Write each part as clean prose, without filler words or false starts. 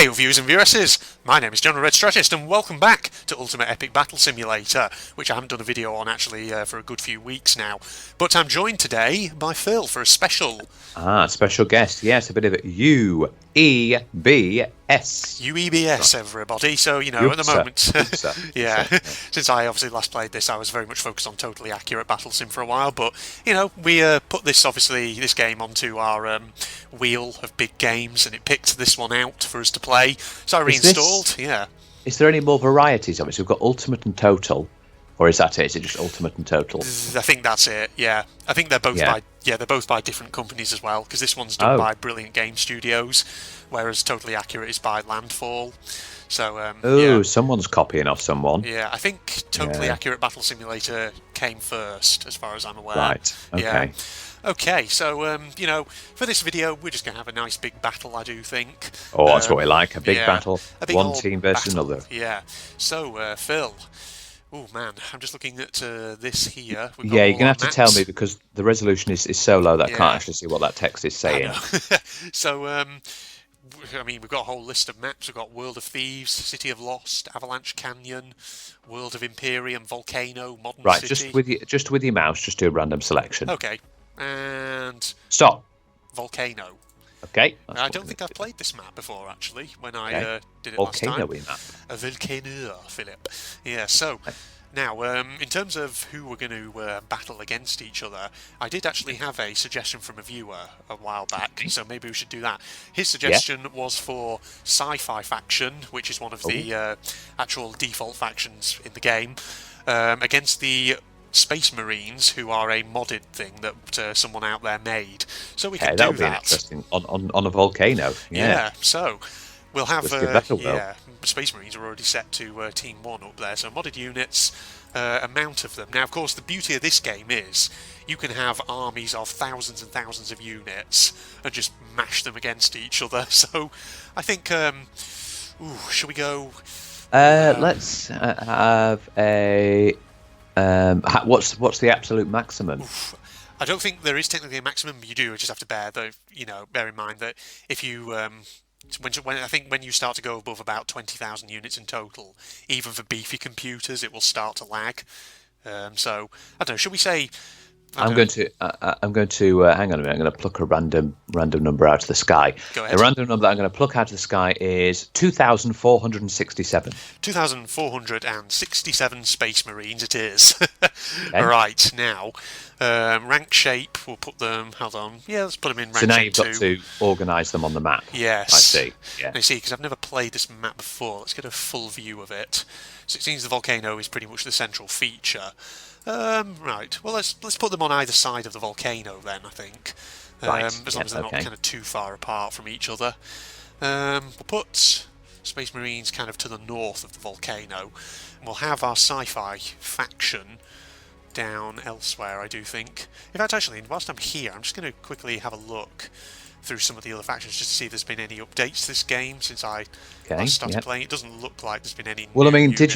Hey viewers and viewesses, my name is General Red Strategist and welcome back to Ultimate Epic Battle Simulator, which I haven't done a video on actually for a good few weeks now. But I'm joined today by Phil for a special... Special guest, yes, a bit of UEBS. UEBS, everybody. So, you know, at the moment, since I obviously last played this, I was very much focused on totally accurate battle sim for a while. But, you know, we put this game onto our wheel of big games, and it picked this one out for us to play. So I reinstalled, Is there any more varieties of it? So we've got Ultimate and Total, or is that it? Is it just Ultimate and Total? I think that's it. Yeah, I think they're both by different companies as well. Because this one's done by Brilliant Game Studios, whereas Totally Accurate is by Landfall. So someone's copying off someone. Yeah, I think Totally Accurate Battle Simulator came first, as far as I'm aware. Right. Okay. Yeah. Okay, so, you know, for this video, we're just going to have a nice big battle, I do think. Oh, that's what we like, a big battle. One team versus another. Yeah. So, Phil... Oh, man, I'm just looking at this here. You're going to have to tell me, because the resolution is so low that I can't actually see what that text is saying. So, I mean, we've got a whole list of maps. We've got World of Thieves, City of Lost, Avalanche Canyon, World of Imperium, Volcano, Modern City. Right, just with your mouse, just do a random selection. Okay. And... Stop. Volcano. Okay. I don't think I've played this map before, actually, when I did it last time. Map. A volcano, Philip. Yeah, so... Now, in terms of who we're going to battle against each other, I did actually have a suggestion from a viewer a while back, so maybe we should do that. His suggestion was for Sci-Fi faction, which is one of the actual default factions in the game, against the Space Marines, who are a modded thing that someone out there made. So we can do that. Interesting. On a volcano. Yeah, so we'll have... Space Marines are already set to Team 1 up there, so modded units, a mount of them. Now, of course, the beauty of this game is you can have armies of thousands and thousands of units and just mash them against each other. So I think... shall we go... let's have a... what's the absolute maximum? I don't think there is technically a maximum. You do just have to bear in mind that if you... when you start to go above about 20,000 units in total, even for beefy computers, it will start to lag. So I don't know. Should we say? I'm going to hang on a minute. I'm going to pluck a random number out of the sky. Go ahead. The random number that I'm going to pluck out of the sky is 2,467. 2,467 Space Marines. It is. Okay. Right now, rank shape. We'll put them. Hold on. Yeah, let's put them in rank shape. So now you've got to organise them on the map. Yes. I see. Yeah. I see, because I've never played this map before. Let's get a full view of it. So it seems the volcano is pretty much the central feature. Right. Well, let's put them on either side of the volcano then, I think. As long as they're not kind of too far apart from each other. We'll put Space Marines kind of to the north of the volcano. And we'll have our Sci-Fi faction down elsewhere, I do think. In fact, actually, whilst I'm here, I'm just going to quickly have a look through some of the other factions just to see if there's been any updates to this game since I started playing. It doesn't look like there's been any. Well, I mean, units.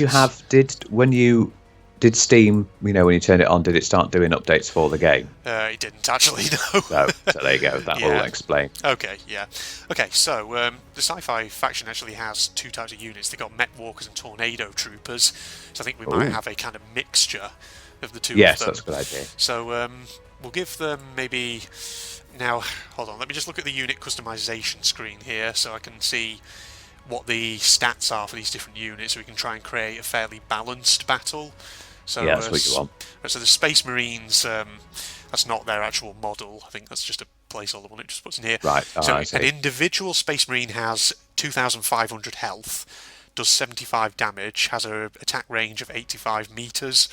Did Steam, when you turned it on, did it start doing updates for the game? It didn't actually, no. So there you go. That will explain. Okay, yeah. Okay, so the Sci-Fi faction actually has two types of units. They've got Mech Walkers and Tornado Troopers. So I think we might have a kind of mixture of the two of them. Yes, that's a good idea. So we'll give them maybe... Now, hold on. Let me just look at the unit customization screen here so I can see what the stats are for these different units so we can try and create a fairly balanced battle. So, that's what you want. So the Space Marines, that's not their actual model. I think that's just a placeholder one it just puts in here. Right. So an individual Space Marine has 2,500 health, does 75 damage, has an attack range of 85 meters.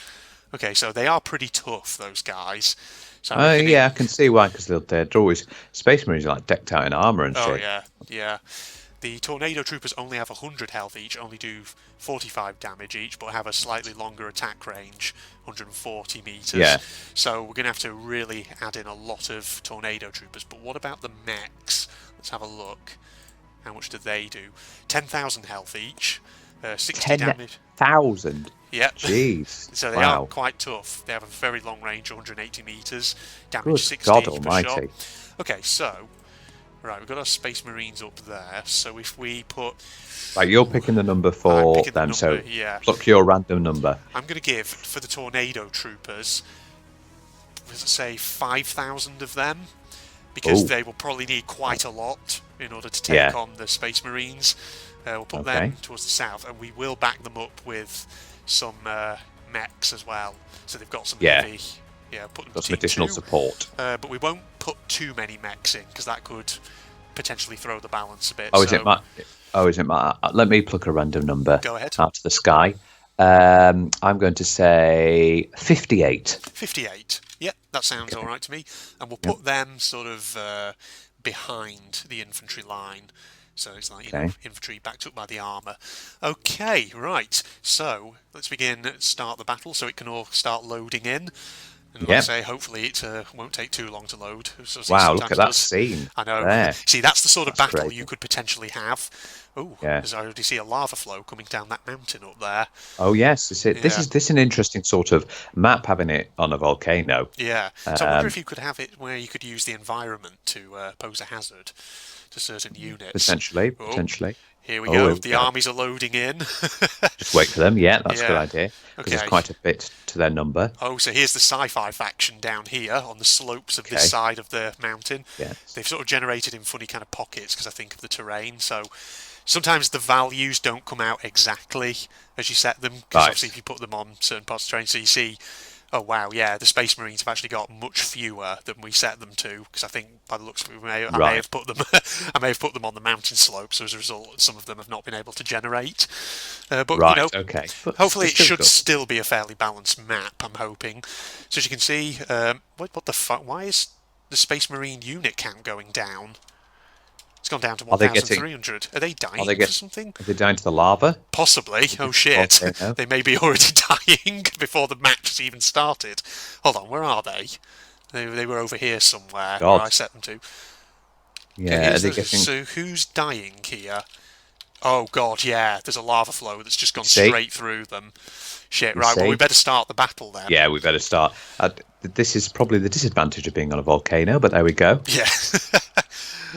Okay, so they are pretty tough, those guys. So I can see why, because they're always... Space Marines are like decked out in armour and shit. Oh, yeah. The Tornado Troopers only have 100 health each, only do 45 damage each, but have a slightly longer attack range, 140 meters. Yeah. So we're going to have to really add in a lot of Tornado Troopers. But what about the mechs? Let's have a look. How much do they do? 10,000 health each, 60 damage. 10,000? Yeah. Jeez. So they are quite tough. They have a very long range, 180 meters, damage Good 60 God per almighty. shot. Okay, so... Right, we've got our Space Marines up there. So if we put... Right, you're picking the number I'm for picking the them, number, so yeah. pluck your random number. I'm going to give, for the Tornado Troopers, let's say 5,000 of them, because they will probably need quite a lot in order to take on the Space Marines. We'll put them towards the south, and we will back them up with some mechs as well. So they've got some heavy... Yeah, put them got some additional support. But we won't put too many mechs in, because that could potentially throw the balance a bit. Is it my... Let me pluck a random number. Go ahead. Out of the sky. I'm going to say 58. 58. Yep, that sounds all right to me. And we'll put them sort of behind the infantry line. So it's like, infantry backed up by the armour. Okay, right. So let's start the battle so it can all start loading in. And like I say, hopefully it won't take too long to load. Wow, look at that scene. I know. There. See, that's the sort of battle crazy. you could potentially have. Oh, as I already see a lava flow coming down that mountain up there. Oh yes, this is an interesting sort of map, having it on a volcano. Yeah. So I wonder if you could have it where you could use the environment to pose a hazard to certain units. Potentially. Here we go. The armies are loading in. Just wait for them. Yeah, that's a good idea. Because there's quite a bit to their number. Oh, so here's the Sci-Fi faction down here on the slopes of this side of the mountain. Yes. They've sort of generated in funny kind of pockets because I think of the terrain. So sometimes the values don't come out exactly as you set them. Because obviously if you put them on certain parts of the terrain, so you see... Oh wow, yeah, the Space Marines have actually got much fewer than we set them to, because I think by the looks of it, I may have put them I may have put them on the mountain slope, so as a result some of them have not been able to generate. But hopefully it should still be a fairly balanced map, I'm hoping. So as you can see, what the fuck, why is the Space Marine unit count going down? It's gone down to 1,300. Are they dying for something? Are they dying to the lava? Possibly. Oh shit. They may be already dying before the match has even started. Hold on, where are they? They were over here somewhere where I set them to. Yeah, so who's dying here? Oh god, yeah, there's a lava flow that's just gone straight through them. Shit, right, well we better start the battle then. Yeah, we better start. This is probably the disadvantage of being on a volcano, but there we go. Yeah.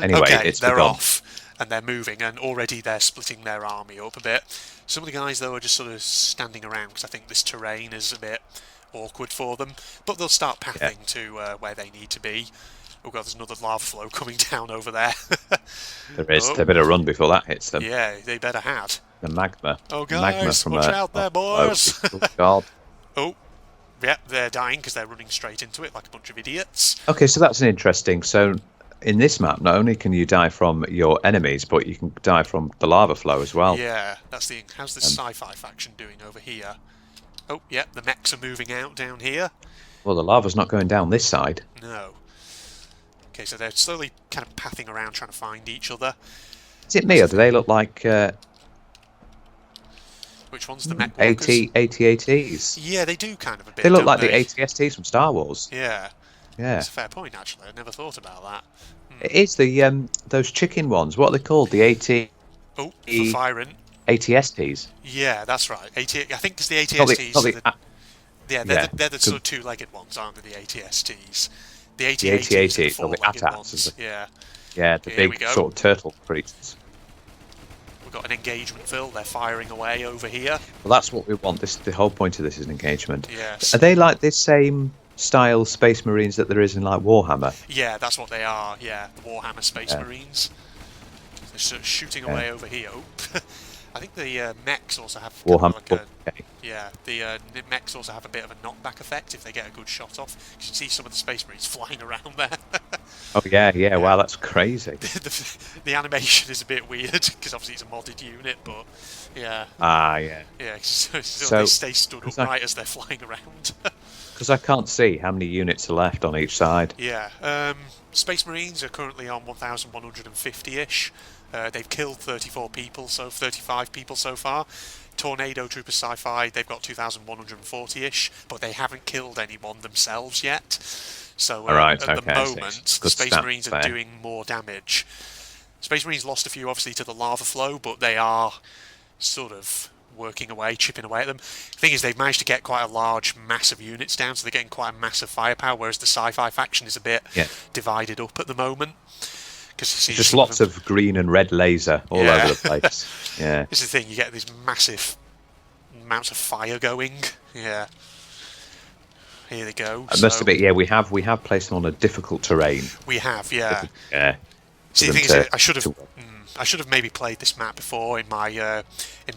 Anyway, they're off and they're moving, and already they're splitting their army up a bit. Some of the guys though are just sort of standing around because I think this terrain is a bit awkward for them, but they'll start pathing to where they need to be. Oh god, there's another lava flow coming down over there. There is. They better run before that hits them. Yeah, they better had. The magma. Oh guys, watch out there, boys. Oh god. Oh. Yeah, they're dying because they're running straight into it like a bunch of idiots. Okay, so that's an interesting... So in this map, not only can you die from your enemies, but you can die from the lava flow as well. Yeah, that's the... How's the Sci-Fi faction doing over here? Oh, yeah, the mechs are moving out down here. Well, the lava's not going down this side. No. Okay, so they're slowly kind of pathing around trying to find each other. Is it me, or do they look like... Which one's the mech walkers? AT-ATs. Yeah, they do kind of a bit. They look like the ATSTs from Star Wars. Yeah. Yeah. That's a fair point, actually. I never thought about that. It is the those chicken ones. What are they called? The AT... Oh, for firing. ATSTs. Yeah, that's right. I think it's the ATSTs. They're the sort of two-legged ones, aren't they? The ATSTs. The AT-ATs are the four-legged ones. Yeah. Yeah, the big sort of turtle creatures. We've got an engagement, Phil. They're firing away over here. Well, that's what we want. The whole point of this is an engagement. Yes. Are they like this same style Space Marines that there is in like Warhammer? Yeah, that's what they are. Yeah, the Warhammer Space Marines. They're sort of shooting away over here. Oh. I think the mechs also have Warhammer. The mechs also have a bit of a knockback effect if they get a good shot off. You can see some of the Space Marines flying around there. Oh yeah. Wow, that's crazy. The animation is a bit weird because obviously it's a modded unit, but yeah. Yeah. Yeah, so they stay stood upright as they're flying around. Because I can't see how many units are left on each side. Yeah. Space Marines are currently on 1,150-ish. They've killed 35 people so far. Tornado Troopers Sci-Fi, they've got 2,140-ish, but they haven't killed anyone themselves yet. So at the moment, Space Marines are doing more damage. Space Marines lost a few, obviously, to the lava flow, but they are sort of working away, chipping away at them. The thing is, they've managed to get quite a large mass of units down, so they're getting quite a massive firepower, whereas the Sci-Fi faction is a bit divided up at the moment. Because you see Just some lots them, of green and red laser all Yeah. over the place. Yeah. This is the thing, you get these massive amounts of fire going. Yeah. Here they go. I must admit, yeah, we have placed them on a difficult terrain. We have, yeah. Yeah. See, for the them thing is, to- I should have maybe played this map before in my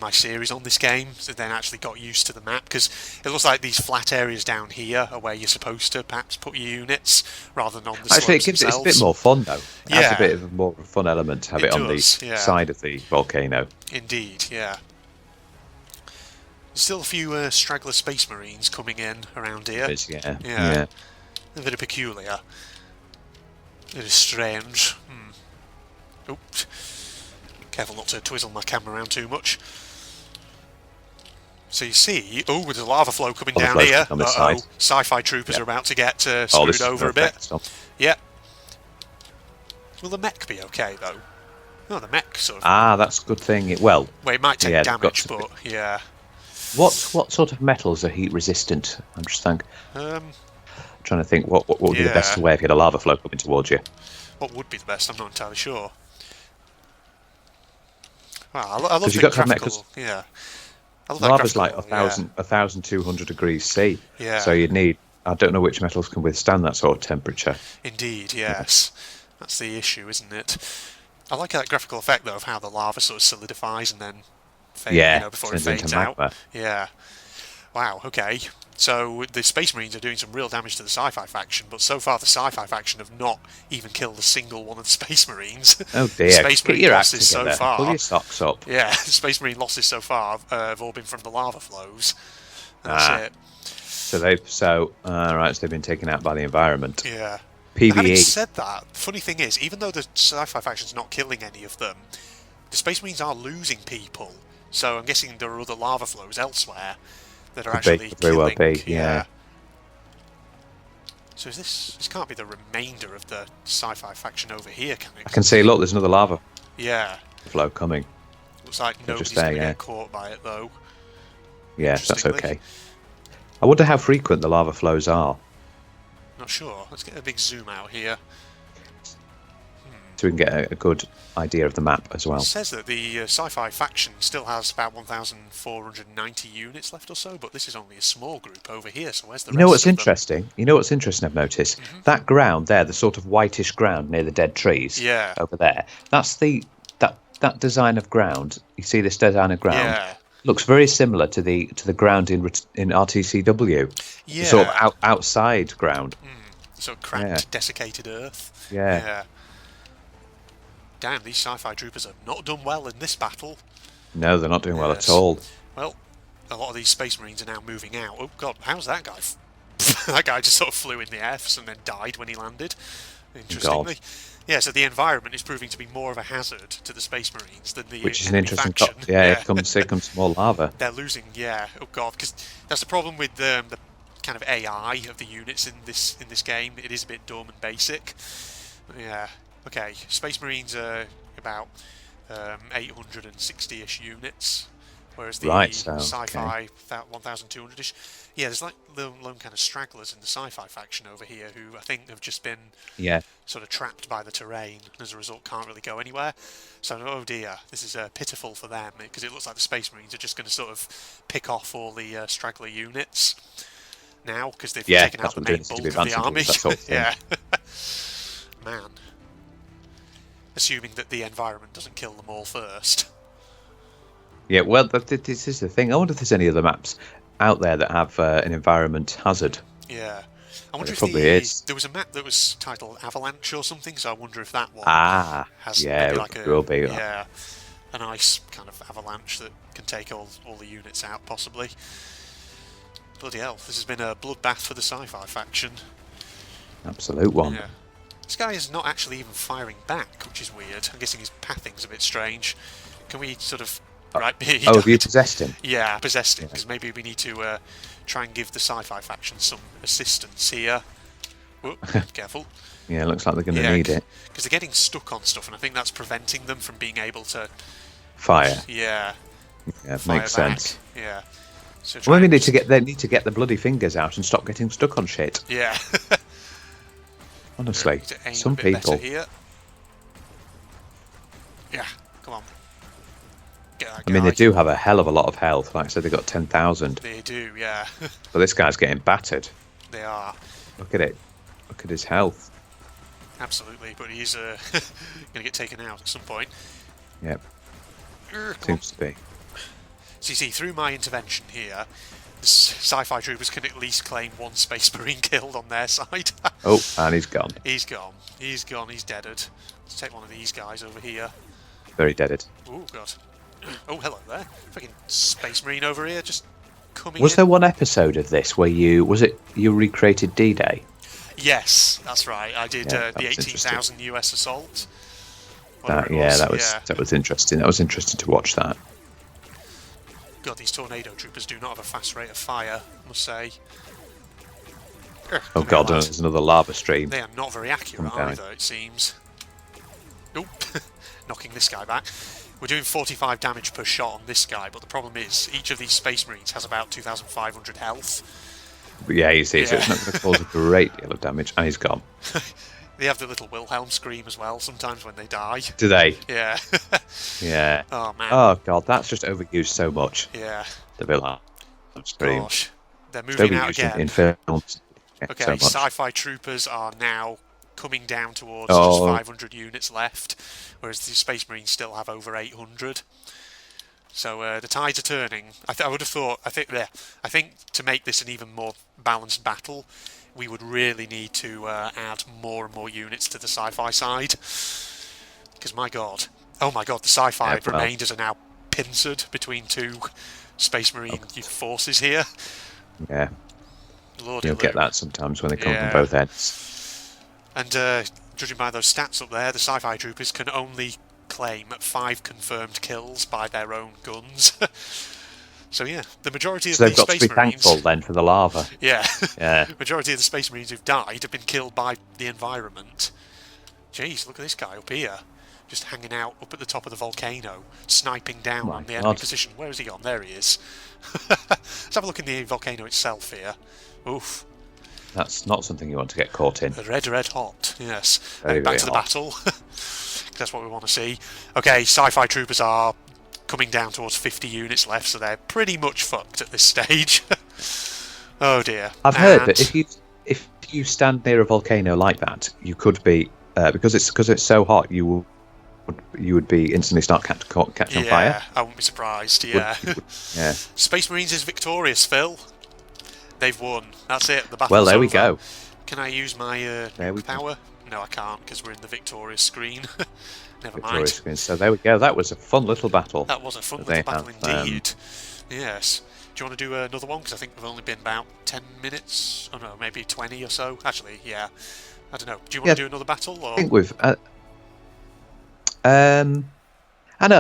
series on this game, so then actually got used to the map, because it looks like these flat areas down here are where you're supposed to perhaps put your units rather than on the Actually, it slopes gives it's a themselves. bit more fun though. It Yeah. adds a bit of a more fun element to have It it on does, the yeah. side of the volcano. Indeed, yeah. There's still a few straggler space marines coming in around here. Yeah. Yeah. They're very peculiar. It is strange. Oops. Careful not to twizzle my camera around too much. So you see, there's a lava flow coming down here. On this side. Sci-Fi troopers are about to get This screwed is over a bit. perfect. Yeah. Will the mech be okay though? No, the mech sort of. Ah, that's a good thing. Well, Well, it might take yeah, they've got damage, to but yeah. what sort of metals are heat resistant? I'm just trying to think what would be the best way if you had a lava flow coming towards you. What would be the best? I'm not entirely sure. Wow, I love Because the you've got to have graphical. Yeah. I love that Lava's like graphical, 1,200 degrees C. Yeah. So you'd need. I don't know which metals can withstand that sort of temperature. Indeed, yes. That's the issue, isn't it? I like that graphical effect though of how the lava sort of solidifies and then before it turns into fades out. magma. Yeah. Wow. Okay. So the Space Marines are doing some real damage to the Sci-Fi faction, but so far the Sci-Fi faction have not even killed a single one of the Space Marines. Oh dear! Space Get Marine your act losses together. so far. Pull your socks up. Yeah, Space Marine losses so far have all been from the lava flows. That's it. So they've been taken out by the environment. Yeah. Having PvE. said that, the funny thing is, even though the Sci-Fi faction's not killing any of them, the Space Marines are losing people. So I'm guessing there are other lava flows elsewhere that are actually Could very well killing. be, yeah. So is this can't be the remainder of the Sci-Fi faction over here, can it? I can see. Look, there's another lava Yeah. flow coming. Looks like They're nobody's just there, going to yeah. get caught by it though. Yeah, that's Interestingly. okay. I wonder how frequent the lava flows are, Not sure. Let's get a big zoom out here. so we can get a good idea of the map as well. It says that the Sci-Fi faction still has about 1,490 units left or so, but this is only a small group over here, so where's the rest You know what's of them? interesting? You know what's interesting I've noticed? That ground there, the sort of whitish ground near the dead trees Yeah. over there, that's that design of ground. You see this design of ground? Yeah. Looks very similar to the ground in RTCW. Yeah. The sort of outside ground. So cracked, Yeah. desiccated earth. Yeah. Damn, these Sci-Fi troopers have not done well in this battle. No, they're not doing well Yes. at all. Well, a lot of these Space Marines are now moving out. Oh god, how's that guy? That guy just sort of flew in the air and then died when he landed. Interestingly. Yeah, so the environment is proving to be more of a hazard to the Space Marines than the Which is an enemy interesting. faction. Here comes more lava. They're losing, yeah. Oh god, because that's the problem with the kind of AI of the units in this game. It is a bit dumb and basic. Yeah. Okay. Space Marines are about 860-ish units, whereas the Sci-Fi 1,200-ish. Yeah, there's like lone kind of stragglers in the Sci-Fi faction over here who I think have just been sort of trapped by the terrain and as a result can't really go anywhere. So, oh dear, this is pitiful for them because it looks like the Space Marines are just going to sort of pick off all the straggler units now because they've taken out the main bulk of the army. Yeah. Man. Assuming that the environment doesn't kill them all first. Yeah, well, this is the thing. I wonder if there's any other maps out there that have an environment hazard. Yeah. I wonder if probably is. there was a map that was titled Avalanche or something, so I wonder if that one has yeah, maybe like it will be. Yeah, a nice kind of avalanche that can take all the units out, possibly. Bloody hell, this has been a bloodbath for the Sci-Fi faction. Absolute one. Yeah. This guy is not actually even firing back, which is weird. I'm guessing his pathing's a bit strange. Can we sort of... Right, have you possessed him? Yeah, possessed him, because maybe we need to try and give the Sci-Fi faction some assistance here. Whoop, careful. Yeah, looks like they're going to need it. Because they're getting stuck on stuff, and I think that's preventing them from being able to... Fire. Yeah. Yeah, fire makes back. sense. Yeah. So Well, they need to get the bloody fingers out and stop getting stuck on shit. Yeah. Honestly, Need to aim some a bit people. better here. Yeah, come on. Get that I mean, guy. they do have a hell of a lot of health. Like I said, they got 10,000. They do, yeah. But this guy's getting battered. They are. Look at it. Look at his health. Absolutely, but he's going to get taken out at some point. Yep. Come Seems on. to be. So you see, through my intervention here, the Sci-Fi troopers can at least claim one Space Marine killed on their side. Oh, and he's gone. He's gone. He's gone. He's deaded. Let's take one of these guys over here. Very deaded. Oh, God. Oh, hello there. Fucking Space Marine over here just coming Was in. there one episode of this where you recreated D-Day? Yes, that's right. I did Yeah, the was 18,000 US assault. That was interesting. That was interesting to watch that. God, these tornado troopers do not have a fast rate of fire, I must say. Oh God, there's another lava stream. They are not very accurate either, it seems. Nope. Knocking this guy back. We're doing 45 damage per shot on this guy, but the problem is each of these Space Marines has about 2,500 health. But yeah, you see, so it's not going to cause a great deal of damage, and he's gone. They have the little Wilhelm scream as well, sometimes when they die. Do they? Yeah. Yeah. Oh, man. Oh God, that's just overused so much. Yeah. The Wilhelm scream. Gosh. They're It's moving out overused again. in films. Yeah, Okay, so much. Sci-Fi troopers are now coming down towards just 500 units left, whereas the Space Marines still have over 800. So the tides are turning. I would have thought. I think to make this an even more balanced battle, we would really need to add more and more units to the Sci-Fi side. Because my God, oh my God, the Sci-Fi remainders are now pincered between two Space Marine forces here. Yeah. Lordy You'll get that sometimes when they come from both ends. And judging by those stats up there, the Sci-Fi troopers can only claim 5 confirmed kills by their own guns. So yeah, the majority of the they've got Space to be Marines... thankful then for the lava. Yeah. Yeah. Majority of the Space Marines who've died have been killed by the environment. Jeez, look at this guy up here. Just hanging out up at the top of the volcano, sniping down on the enemy position. Where is he gone? There he is. Let's have a look in the volcano itself here. Oof. That's not something you want to get caught in. Red hot, yes. Very, Back to the battle. That's what we want to see. Okay, Sci-Fi troopers are coming down towards 50 units left, so they're pretty much fucked at this stage. Oh dear. I've heard that if you stand near a volcano like that, you could be because it's so hot, you would be instantly start catch on fire. Yeah, I wouldn't be surprised. Yeah. Yeah. Space Marines is victorious, Phil. They've won. That's it. The battle's Well, there over. we go. Can I use my power? No, I can't because we're in the victorious screen. Never mind. Screen. So there we go. That was a fun little battle. That was a fun little battle indeed. Yes. Do you want to do another one? Because I think we've only been about 10 minutes. Oh no, maybe 20 or so. Actually, yeah. I don't know. Do you want to do another battle? Or? I think we've. I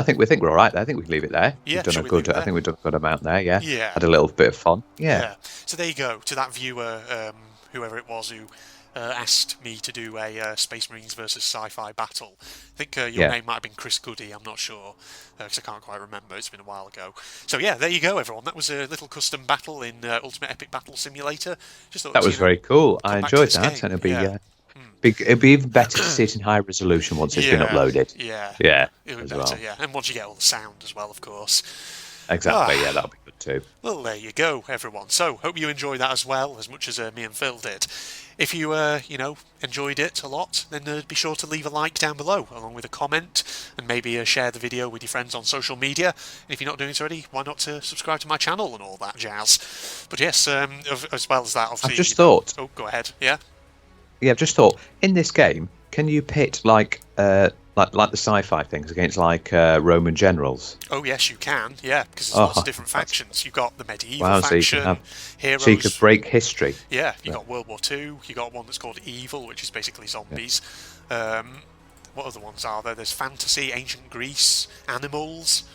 think we're all right there. I think we can leave it there. Yeah, we've done a good. I think we've done a good amount there. Yeah. Yeah. Had a little bit of fun. Yeah. So there you go. To that viewer, whoever it was who asked me to do a Space Marines versus Sci-Fi battle. I think your name might have been Chris Goody. I'm not sure because I can't quite remember. It's been a while ago. So yeah, there you go, everyone. That was a little custom battle in Ultimate Epic Battle Simulator. Just thought that was very cool. I enjoyed that, game. and it'll be even better to see it in high resolution once it's been uploaded. Yeah. It would be better. Yeah, and once you get all the sound as well, of course. Exactly. Yeah, that'll be good too. Well, there you go, everyone. So, hope you enjoyed that as well, as much as me and Phil did. If you, enjoyed it a lot, then be sure to leave a like down below, along with a comment, and maybe share the video with your friends on social media. And if you're not doing it already, why not subscribe to my channel and all that jazz? But yes, as well as that, obviously... I've just thought... Oh, go ahead. Yeah? Yeah, I've just thought, in this game, can you pit, like the Sci-Fi things against, Roman generals? Oh, yes, you can, yeah, because there's lots of different factions. You've got the medieval faction, heroes... So you could break history. Yeah, you've got World War II, you've got one that's called Evil, which is basically zombies. What other ones are there? There's fantasy, ancient Greece, animals...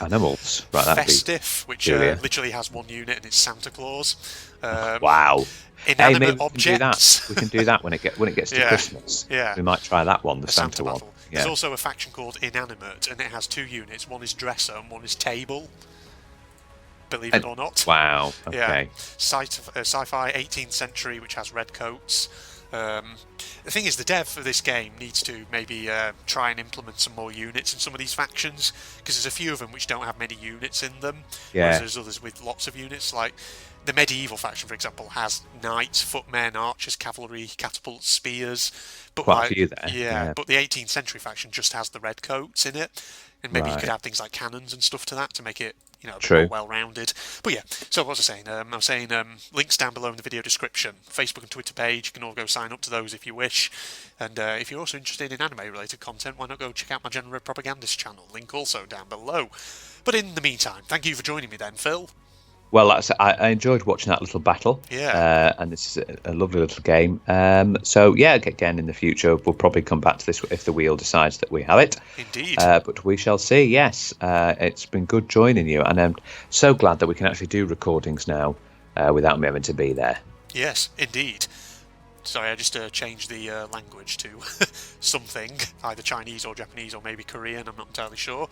Animals, right? Festive, which literally has one unit and it's Santa Claus. Wow! Inanimate objects. We can do that when it gets to Christmas. Yeah, we might try that one, the Santa one. Battle. There's also a faction called Inanimate, and it has 2 units. One is dresser and one is table. Believe it or not. Wow. Okay. Yeah. Sci-Fi 18th century, which has red coats. The thing is, the dev for this game needs to maybe try and implement some more units in some of these factions, because there's a few of them which don't have many units in them, whereas there's others with lots of units. Like the medieval faction, for example, has knights, footmen, archers, cavalry, catapults, spears. But Quite a few there. Yeah, but the 18th century faction just has the redcoats in it, and maybe you could add things like cannons and stuff to that to make it, you know, a bit more well-rounded. But yeah, so what was I saying? I was saying links down below in the video description. Facebook and Twitter page. You can all go sign up to those if you wish. And if you're also interested in anime-related content, why not go check out my General Red Propagandist channel? Link also down below. But in the meantime, thank you for joining me then, Phil. Well, I enjoyed watching that little battle. Yeah. And this is a lovely little game. So, yeah, again, in the future, we'll probably come back to this if the wheel decides that we have it. Indeed. But we shall see, yes. It's been good joining you. And I'm so glad that we can actually do recordings now without me having to be there. Yes, indeed. Sorry, I just changed the language to something, either Chinese or Japanese or maybe Korean, I'm not entirely sure.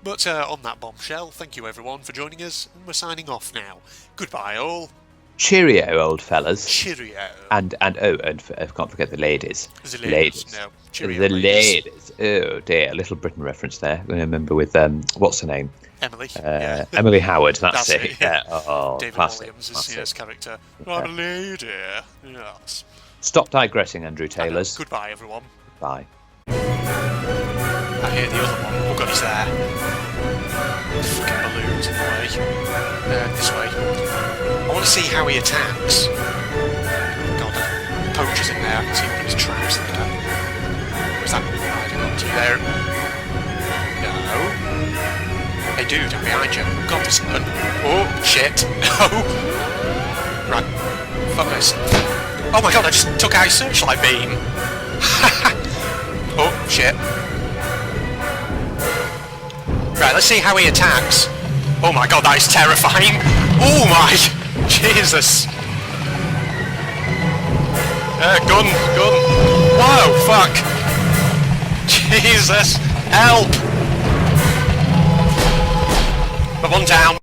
But on that bombshell, thank you everyone for joining us, and we're signing off now. Goodbye all. Cheerio, old fellas. Cheerio. And I can't forget the ladies. The ladies. No. Cheerio, the ladies. Oh dear, a Little Britain reference there. I remember with what's her name? Emily. Emily Howard. That's it. Yeah. Oh, David classic, Williams is classic. his character. I'm a lady. Yes. Stop digressing, Andrew Taylors. Goodbye everyone. Bye. I hear the other one. Oh god, he's there. Fucking balloons in the way. This way. I want to see how he attacks. God, poachers in there. I can see one of his traps there. Was that riding up to you there? No. Hey dude, I'm behind you. God, this... Oh, shit. No. Right. Fuck this. Oh my god, I just took out his searchlight beam. Oh, shit. Right, let's see how he attacks. Oh my god, that is terrifying. Oh my... Jesus. Gun. Whoa, fuck. Jesus. Help. But one down.